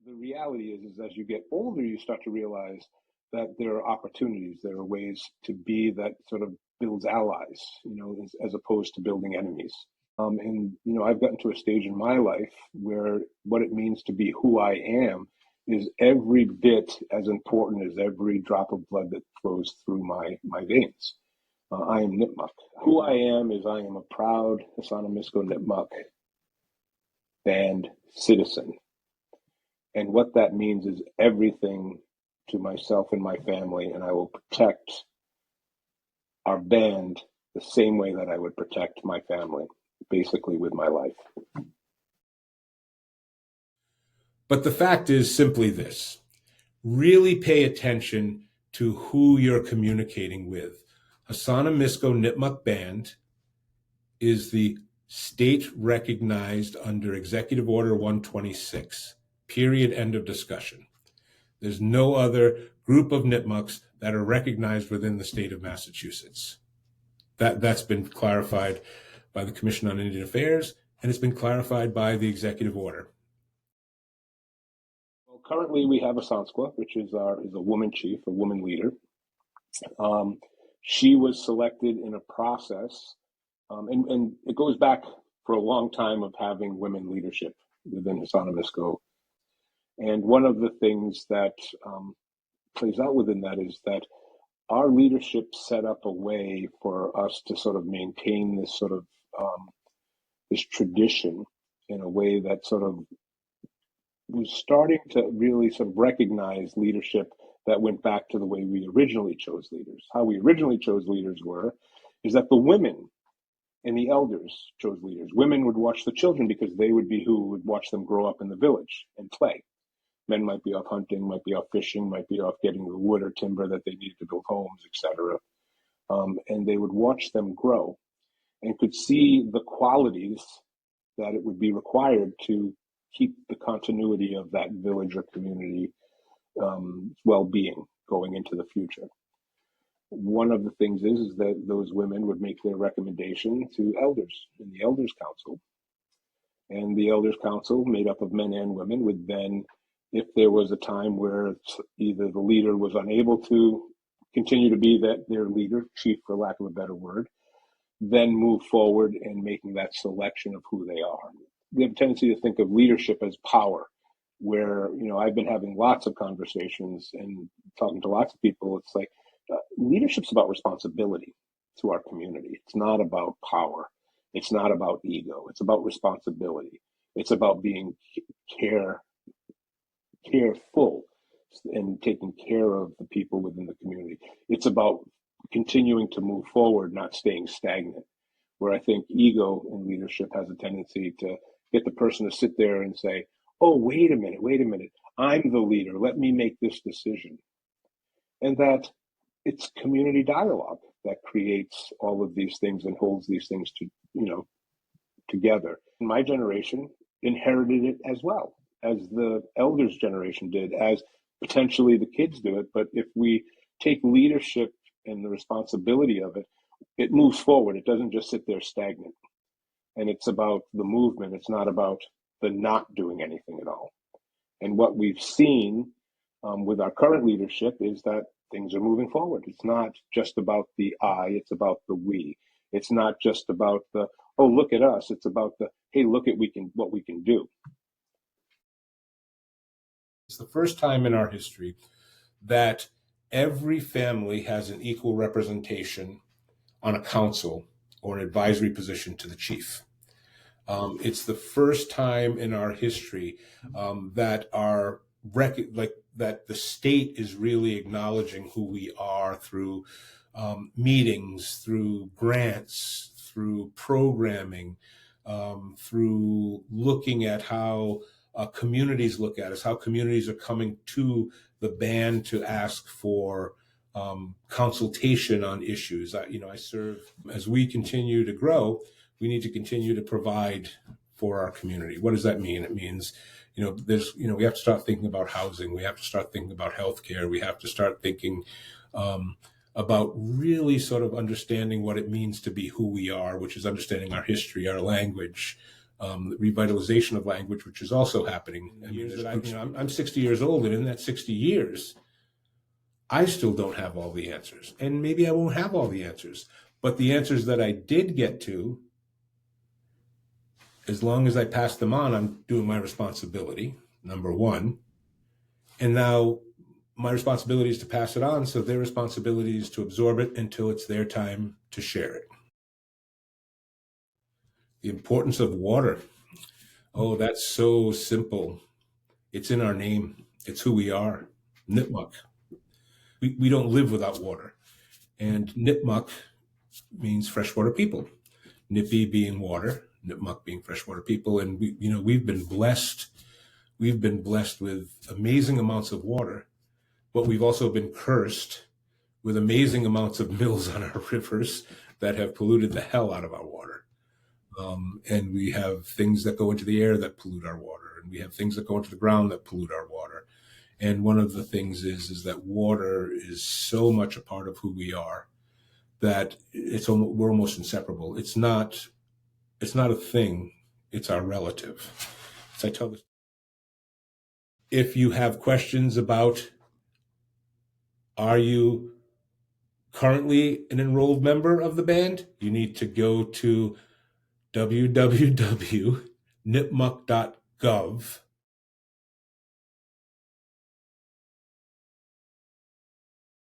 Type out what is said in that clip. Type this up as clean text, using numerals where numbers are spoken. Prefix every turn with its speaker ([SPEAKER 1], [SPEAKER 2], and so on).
[SPEAKER 1] The reality is as you get older, you start to realize that there are opportunities, there are ways to be that sort of builds allies, as opposed to building enemies. I've gotten to a stage in my life where what it means to be who I am is every bit as important as every drop of blood that flows through my veins. I am Nipmuc. Who I am a proud Hassanamisco Nipmuc band citizen. And what that means is everything to myself and my family, and I will protect our band the same way that I would protect my family, basically with my life.
[SPEAKER 2] But the fact is simply this: really pay attention to who you're communicating with. Hassanamisco Nipmuc Band is the state recognized under Executive Order 126. Period. End of discussion. There's no other group of Nipmucs that are recognized within the state of Massachusetts. That's been clarified by the Commission on Indian Affairs, and it's been clarified by the executive order.
[SPEAKER 1] Well, currently we have a Sanskwa, which is a woman chief, a woman leader. She was selected in a process, and it goes back for a long time of having women leadership within Hassanamisco. And one of the things that plays out within that is that our leadership set up a way for us to sort of maintain this sort of this tradition in a way that sort of was starting to really sort of recognize leadership that went back to the way we originally chose leaders. How we originally chose leaders is that the women and the elders chose leaders. Women would watch the children because they would be who would watch them grow up in the village and play. Men might be off hunting, might be off fishing, might be off getting the wood or timber that they needed to build homes, etc. And they would watch them grow and could see the qualities that it would be required to keep the continuity of that village or community well-being going into the future. One of the things is that those women would make their recommendation to elders in the Elders Council. And the Elders Council, made up of men and women, would then, if there was a time where either the leader was unable to continue to be their leader, chief for lack of a better word, then move forward in making that selection of who they are. We have a tendency to think of leadership as power, where, I've been having lots of conversations and talking to lots of people. It's like leadership's about responsibility to our community. It's not about power. It's not about ego. It's about responsibility. It's about being careful and taking care of the people within the community. It's about continuing to move forward, not staying stagnant, where I think ego in leadership has a tendency to get the person to sit there and say, oh, wait a minute, I'm the leader, let me make this decision. And that it's community dialogue that creates all of these things and holds these things together. My generation inherited it as well as the elders' generation did, as potentially the kids do it. But if we take leadership and the responsibility of it, it moves forward. It doesn't just sit there stagnant. And it's about the movement. It's not about the not doing anything at all. And what we've seen with our current leadership is that things are moving forward. It's not just about the I, it's about the we. It's not just about the, oh, look at us. It's about the, hey, look at what we can do.
[SPEAKER 2] It's the first time in our history that every family has an equal representation on a council or an advisory position to the chief. It's the first time in our history that that the state is really acknowledging who we are through meetings, through grants, through programming, through looking at how communities look at us, how communities are coming to the band to ask for consultation on issues. I serve, as we continue to grow, we need to continue to provide for our community. What does that mean? It means, we have to start thinking about housing. We have to start thinking about healthcare. We have to start thinking about really sort of understanding what it means to be who we are, which is understanding our history, our language, revitalization of language, which is also happening. I'm 60 years old, and in that 60 years, I still don't have all the answers, and maybe I won't have all the answers. But the answers that I did get to, as long as I pass them on, I'm doing my responsibility, number one. And now my responsibility is to pass it on, so their responsibility is to absorb it until it's their time to share it. The importance of water. Oh, that's so simple. It's in our name. It's who we are. Nipmuc. We don't live without water. And Nipmuc means freshwater people. Nipi being water, Nipmuc being freshwater people. And we've been blessed. We've been blessed with amazing amounts of water, but we've also been cursed with amazing amounts of mills on our rivers that have polluted the hell out of our water. And we have things that go into the air that pollute our water, and we have things that go into the ground that pollute our water. And one of the things is that water is so much a part of who we are that we're almost inseparable. It's not a thing. It's our relative. As I tell this, if you have questions about, are you currently an enrolled member of the band, you need to go to www.nipmuc.gov